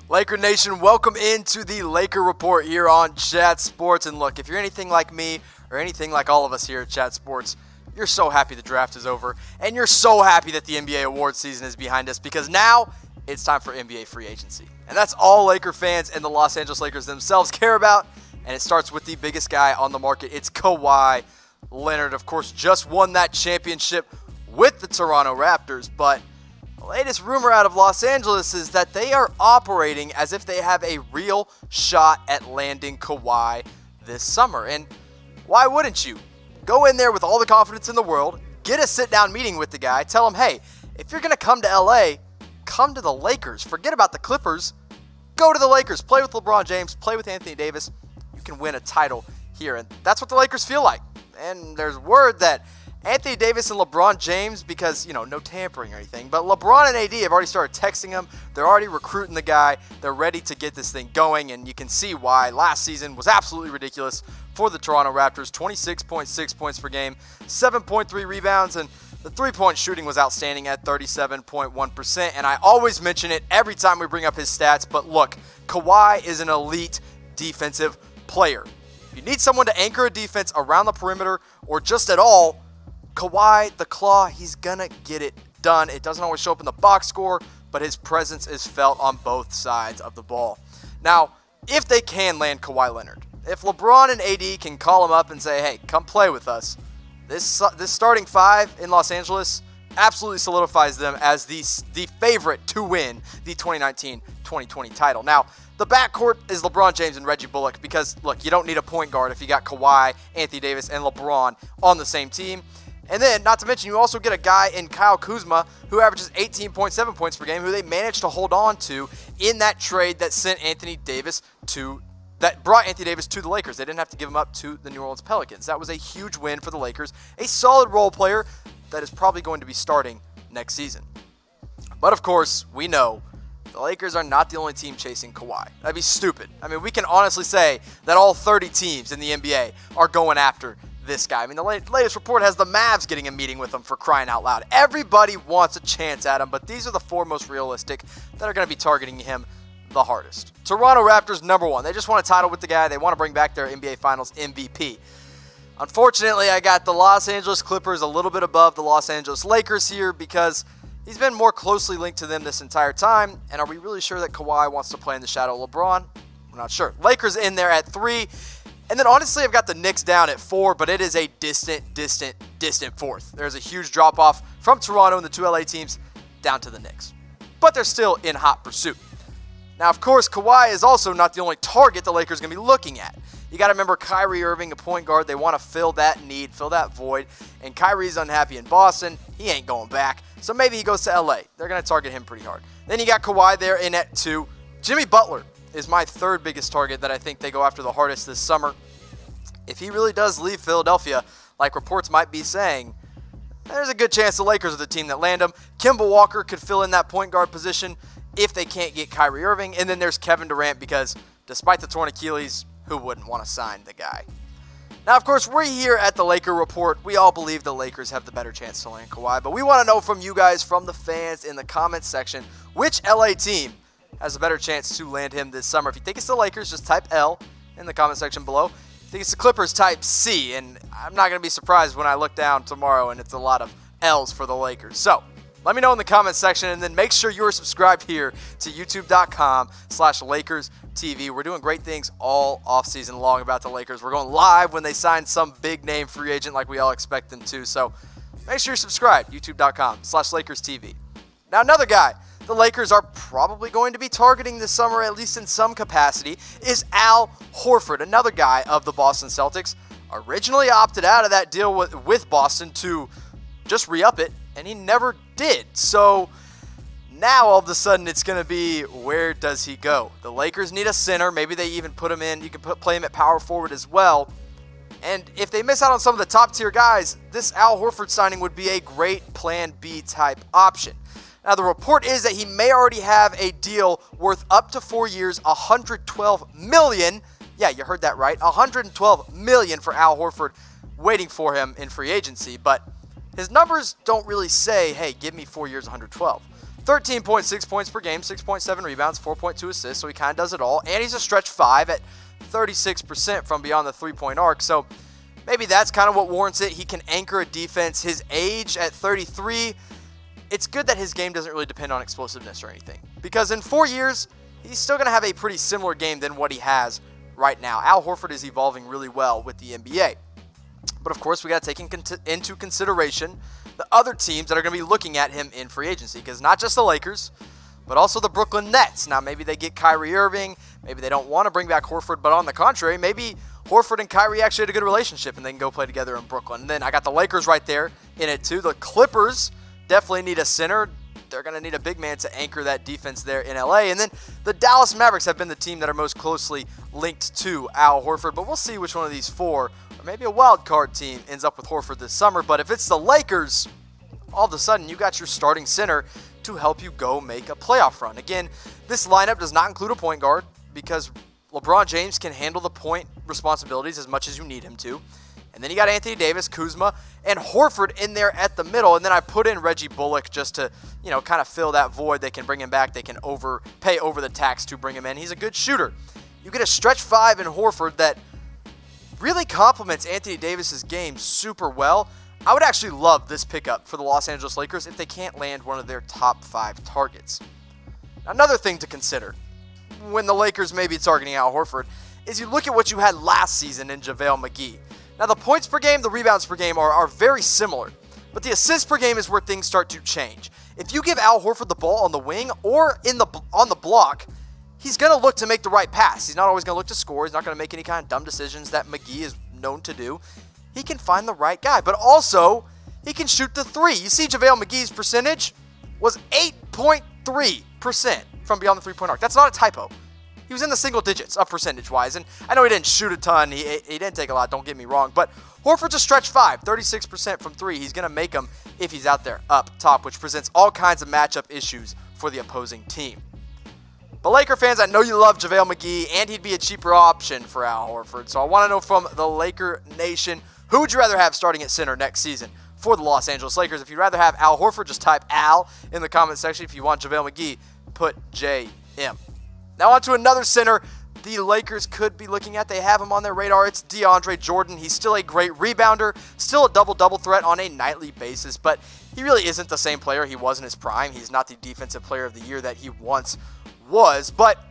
Laker Nation, welcome into the Laker Report here on Chat Sports. And look, if you're anything like me or anything like all of us here at Chat Sports, you're so happy the draft is over. And you're so happy that the NBA awards season is behind us because now it's time for NBA free agency. And that's all Laker fans and the Los Angeles Lakers themselves care about. And it starts with the biggest guy on the market. It's Kawhi Leonard. Of course, just won that championship with the Toronto Raptors, but the latest rumor out of Los Angeles is that they are operating as if they have a real shot at landing Kawhi this summer. And why wouldn't you? Go in there with all the confidence in the world, get a sit-down meeting with the guy, tell him, hey, if you're going to come to LA, come to the Lakers. Forget about the Clippers. Go to the Lakers. Play with LeBron James. Play with Anthony Davis. You can win a title here. And that's what the Lakers feel like. And there's word that Anthony Davis and LeBron James, because, no tampering or anything, but LeBron and AD have already started texting him. They're already recruiting the guy. They're ready to get this thing going, and you can see why last season was absolutely ridiculous for the Toronto Raptors. 26.6 points per game, 7.3 rebounds, and the three-point shooting was outstanding at 37.1%, and I always mention it every time we bring up his stats, but look, Kawhi is an elite defensive player. If you need someone to anchor a defense around the perimeter or just at all, Kawhi, the Claw, he's going to get it done. It doesn't always show up in the box score, but his presence is felt on both sides of the ball. Now, if they can land Kawhi Leonard, if LeBron and AD can call him up and say, hey, come play with us, this starting five in Los Angeles absolutely solidifies them as the favorite to win the 2019-2020 title. Now, the backcourt is LeBron James and Reggie Bullock because, look, you don't need a point guard if you got Kawhi, Anthony Davis, and LeBron on the same team. And then, not to mention, you also get a guy in Kyle Kuzma who averages 18.7 points per game, who they managed to hold on to in that trade that brought Anthony Davis to the Lakers. They didn't have to give him up to the New Orleans Pelicans. That was a huge win for the Lakers, a solid role player that is probably going to be starting next season. But of course, we know the Lakers are not the only team chasing Kawhi. That'd be stupid. I mean, we can honestly say that all 30 teams in the NBA are going after this guy. I mean, the latest report has the Mavs getting a meeting with him, for crying out loud. Everybody wants a chance at him, but these are the four most realistic that are going to be targeting him the hardest. Toronto Raptors, number one. They just want a title with the guy. They want to bring back their NBA Finals MVP. Unfortunately, I got the Los Angeles Clippers a little bit above the Los Angeles Lakers here because he's been more closely linked to them this entire time. And are we really sure that Kawhi wants to play in the shadow of LeBron? We're not sure. Lakers in there at 3. And then honestly, I've got the Knicks down at 4, but it is a distant fourth. There's a huge drop-off from Toronto and the two LA teams down to the Knicks. But they're still in hot pursuit. Now, of course, Kawhi is also not the only target the Lakers are going to be looking at. You got to remember Kyrie Irving, a point guard. They want to fill that need, fill that void. And Kyrie's unhappy in Boston. He ain't going back. So maybe he goes to LA. They're going to target him pretty hard. Then you got Kawhi there in at 2. Jimmy Butler is my third biggest target that I think they go after the hardest this summer. If he really does leave Philadelphia, like reports might be saying, there's a good chance the Lakers are the team that land him. Kemba Walker could fill in that point guard position if they can't get Kyrie Irving. And then there's Kevin Durant because despite the torn Achilles, who wouldn't want to sign the guy? Now, of course, we're here at the Laker Report. We all believe the Lakers have the better chance to land Kawhi, but we want to know from you guys, from the fans in the comments section, which LA team has a better chance to land him this summer. If you think it's the Lakers, just type L in the comment section below. If you think it's the Clippers, type C, and I'm not going to be surprised when I look down tomorrow and it's a lot of L's for the Lakers. So let me know in the comment section, and then make sure you are subscribed here to youtube.com/LakersTV. We're doing great things all offseason long about the Lakers. We're going live when they sign some big-name free agent like we all expect them to. So make sure you're subscribed, youtube.com/LakersTV. Now, another guy the Lakers are probably going to be targeting this summer, at least in some capacity, is Al Horford, another guy of the Boston Celtics. Originally opted out of that deal with Boston to just re-up it, and he never did. So now all of a sudden it's going to be, where does he go? The Lakers need a center. Maybe they even put him in. You can play him at power forward as well. And if they miss out on some of the top tier guys, this Al Horford signing would be a great plan B type option. Now, the report is that he may already have a deal worth up to 4 years, $112 million. Yeah, you heard that right. $112 million for Al Horford waiting for him in free agency. But his numbers don't really say, hey, give me 4 years, $112. 13.6 points per game, 6.7 rebounds, 4.2 assists, so he kind of does it all. And he's a stretch 5 at 36% from beyond the three-point arc, so maybe that's kind of what warrants it. He can anchor a defense. His age at 33, it's good that his game doesn't really depend on explosiveness or anything, because in 4 years, he's still going to have a pretty similar game than what he has right now. Al Horford is evolving really well with the NBA. But of course, we got to take into consideration the other teams that are going to be looking at him in free agency, because not just the Lakers, but also the Brooklyn Nets. Now, maybe they get Kyrie Irving. Maybe they don't want to bring back Horford, but on the contrary, maybe Horford and Kyrie actually had a good relationship and they can go play together in Brooklyn. And then I got the Lakers right there in it too. The Clippers definitely need a center. They're going to need a big man to anchor that defense there in LA. And then the Dallas Mavericks have been the team that are most closely linked to Al Horford, but we'll see which one of these four, or maybe a wild card team, ends up with Horford this summer. But if it's the Lakers, all of a sudden you got your starting center to help you go make a playoff run. Again, this lineup does not include a point guard because LeBron James can handle the point responsibilities as much as you need him to. And then you got Anthony Davis, Kuzma, and Horford in there at the middle. And then I put in Reggie Bullock just to, kind of fill that void. They can bring him back. They can pay over the tax to bring him in. He's a good shooter. You get a stretch 5 in Horford that really complements Anthony Davis's game super well. I would actually love this pickup for the Los Angeles Lakers if they can't land one of their top 5 targets. Another thing to consider when the Lakers may be targeting Al Horford is you look at what you had last season in JaVale McGee. Now, the points per game, the rebounds per game are very similar, but the assists per game is where things start to change. If you give Al Horford the ball on the wing or on the block, he's going to look to make the right pass. He's not always going to look to score. He's not going to make any kind of dumb decisions that McGee is known to do. He can find the right guy, but also he can shoot the three. You see JaVale McGee's percentage was 8.3% from beyond the three-point arc. That's not a typo. He was in the single digits of percentage-wise, and I know he didn't shoot a ton. He didn't take a lot, don't get me wrong, but Horford's a stretch 5, 36% from 3. He's going to make them if he's out there up top, which presents all kinds of matchup issues for the opposing team. But Laker fans, I know you love JaVale McGee, and he'd be a cheaper option for Al Horford, so I want to know from the Laker Nation, who would you rather have starting at center next season for the Los Angeles Lakers? If you'd rather have Al Horford, just type Al in the comment section. If you want JaVale McGee, put JM. Now on to another center the Lakers could be looking at. They have him on their radar. It's DeAndre Jordan. He's still a great rebounder, still a double-double threat on a nightly basis, but he really isn't the same player he was in his prime. He's not the defensive player of the year that he once was, but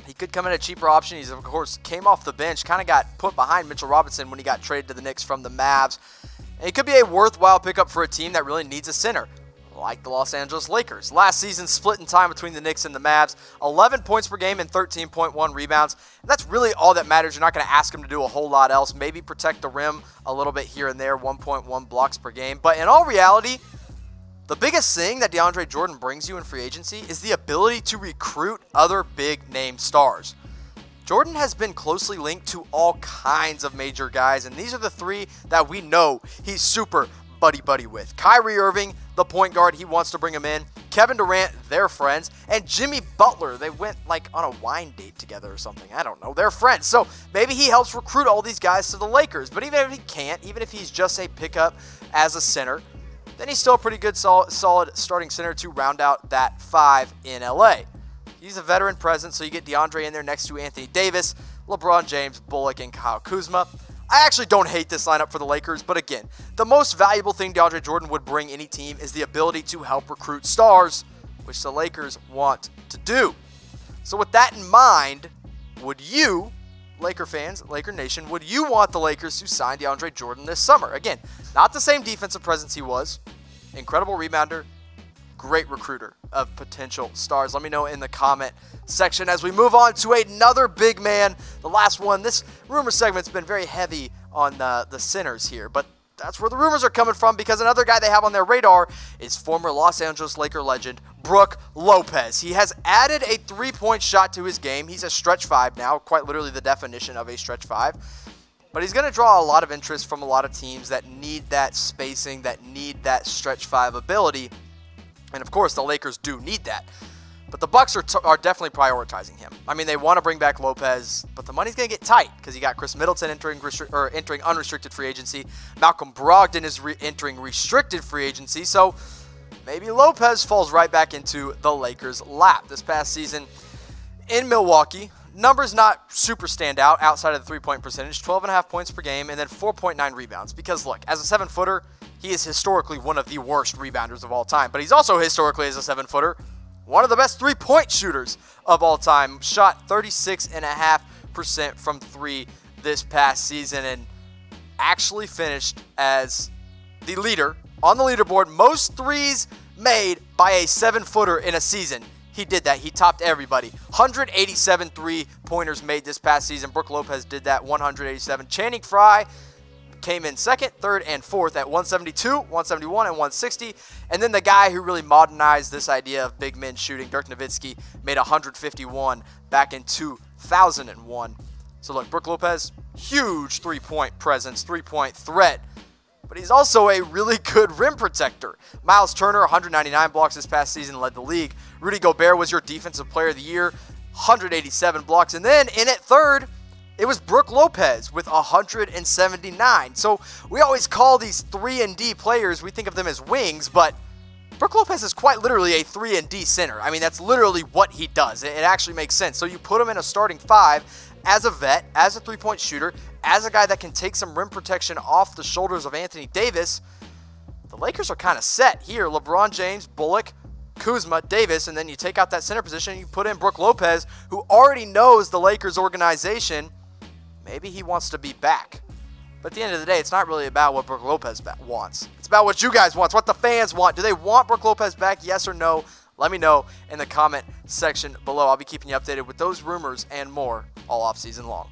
he could come in a cheaper option. He's, of course, came off the bench, kind of got put behind Mitchell Robinson when he got traded to the Knicks from the Mavs. And he could be a worthwhile pickup for a team that really needs a center, like the Los Angeles Lakers. Last season, split in time between the Knicks and the Mavs, 11 points per game and 13.1 rebounds. And that's really all that matters. You're not going to ask him to do a whole lot else. Maybe protect the rim a little bit here and there, 1.1 blocks per game. But in all reality, the biggest thing that DeAndre Jordan brings you in free agency is the ability to recruit other big-name stars. Jordan has been closely linked to all kinds of major guys, and these are the three that we know he's super buddy-buddy with. Kyrie Irving, the point guard, he wants to bring him in. Kevin Durant, they're friends. And Jimmy Butler, they went like on a wine date together or something. I don't know. They're friends. So maybe he helps recruit all these guys to the Lakers. But even if he can't, even if he's just a pickup as a center, then he's still a pretty good solid starting center to round out that 5 in LA. He's a veteran presence, so you get DeAndre in there next to Anthony Davis, LeBron James, Bullock, and Kyle Kuzma. I actually don't hate this lineup for the Lakers, but again, the most valuable thing DeAndre Jordan would bring any team is the ability to help recruit stars, which the Lakers want to do. So with that in mind, would you, Laker fans, Laker Nation, would you want the Lakers to sign DeAndre Jordan this summer? Again, not the same defensive presence he was. Incredible rebounder, great recruiter of potential stars. Let me know in the comment section as we move on to another big man. The last one, this rumor segment's been very heavy on the centers here, but that's where the rumors are coming from because another guy they have on their radar is former Los Angeles Laker legend Brook Lopez. He has added a three-point shot to his game. He's a stretch 5 now, quite literally the definition of a stretch 5. But he's going to draw a lot of interest from a lot of teams that need that spacing, that need that stretch 5 ability. And of course, the Lakers do need that. But the Bucks are definitely prioritizing him. I mean, they want to bring back Lopez, but the money's going to get tight because you got Chris Middleton entering unrestricted free agency. Malcolm Brogdon is entering restricted free agency. So maybe Lopez falls right back into the Lakers' lap. This past season in Milwaukee, numbers not super stand out outside of the three-point percentage, 12.5 points per game, and then 4.9 rebounds. Because look, as a 7-footer, he is historically one of the worst rebounders of all time. But he's also historically, as a 7-footer, one of the best three-point shooters of all time. Shot 36.5% from three this past season and actually finished as the leader on the leaderboard. Most threes made by a 7-footer in a season. He did that. He topped everybody. 187 three-pointers made this past season. Brook Lopez did that, 187. Channing Frye came in second, third, and fourth at 172, 171, and 160. And then the guy who really modernized this idea of big men shooting, Dirk Nowitzki, made 151 back in 2001. So look, Brook Lopez, huge three-point presence, three-point threat. But he's also a really good rim protector. Miles Turner, 199 blocks this past season, led the league. Rudy Gobert was your defensive player of the year, 187 blocks. And then in at third, it was Brook Lopez with 179. So we always call these 3-and-D players, we think of them as wings, but Brook Lopez is quite literally a 3-and-D center. I mean, that's literally what he does. It actually makes sense. So you put him in a starting five as a vet, as a three-point shooter, as a guy that can take some rim protection off the shoulders of Anthony Davis. The Lakers are kind of set here. LeBron James, Bullock, Kuzma, Davis, and then you take out that center position and you put in Brook Lopez, who already knows the Lakers organization. Maybe he wants to be back. But at the end of the day, it's not really about what Brook Lopez wants. It's about what you guys want, what the fans want. Do they want Brook Lopez back, yes or no? Let me know in the comment section below. I'll be keeping you updated with those rumors and more all offseason long.